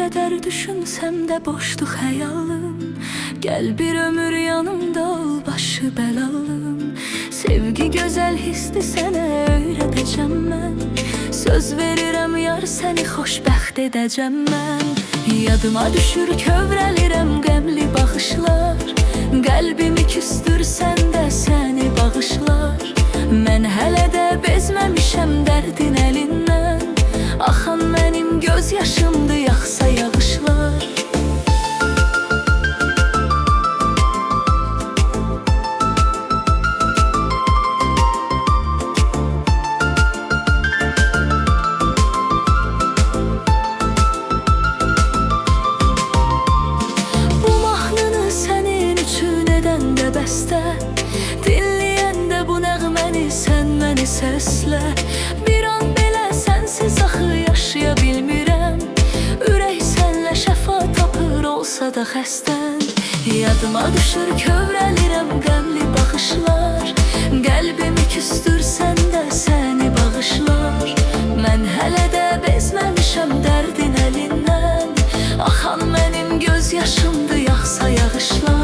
Qədər düşünsəm də boşdu xəyalım. Gəl bir ömür yanımda ol, başı bəlalım. Sevgi gözəl hisdi sənə öyrədəcəm mən. Söz verirəm yar, səni xoşbəxt edəcəm mən. Yadıma düşür kövrəlirəm qəmli baxışlar. Qəlbimi küstürsən də səni bağışlar. Mən hələ də bezməmişəm dərdin əlindən. Axan mənim göz yaşımdı, yaxsa yağışlar. Bu mahnını sənin üçün edən də bəstə, dinləyən də bu nəğməni sən məni səslə. Bir an belə sənsiz axı yaşaya bilmirəm. Ürək sənlə şəfa tapır olsa da xəstən. Yadıma düşür kövrəlirəm qəmli baxışlar. Qəlbimi küstürsən də səni bağışlar. Mən hələ də bezməmişəm dərdin əlindən. Axan mənim göz yaşımdı, yaxsa yağışlar.